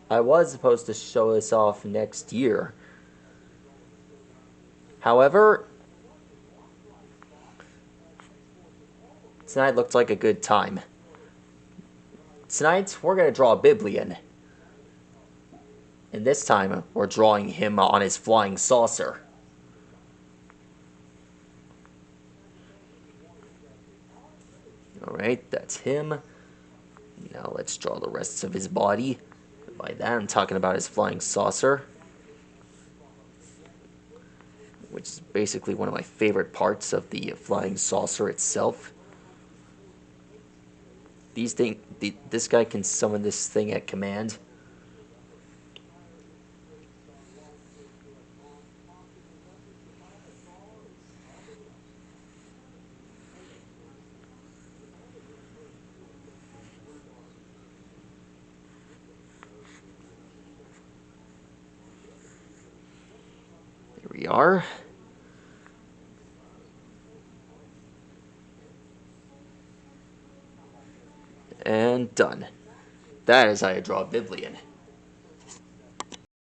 I was supposed to show this off next year. However, tonight looked like a good time. Tonight, we're going to draw a Biblian. And this time, we're drawing him on his flying saucer. Alright, that's him. Now let's draw the rest of his body. By that, I'm talking about his flying saucer, which is basically one of my favorite parts of the flying saucer itself. This guy can summon this thing at command. Here we are. And done. That is how you draw a Biblian.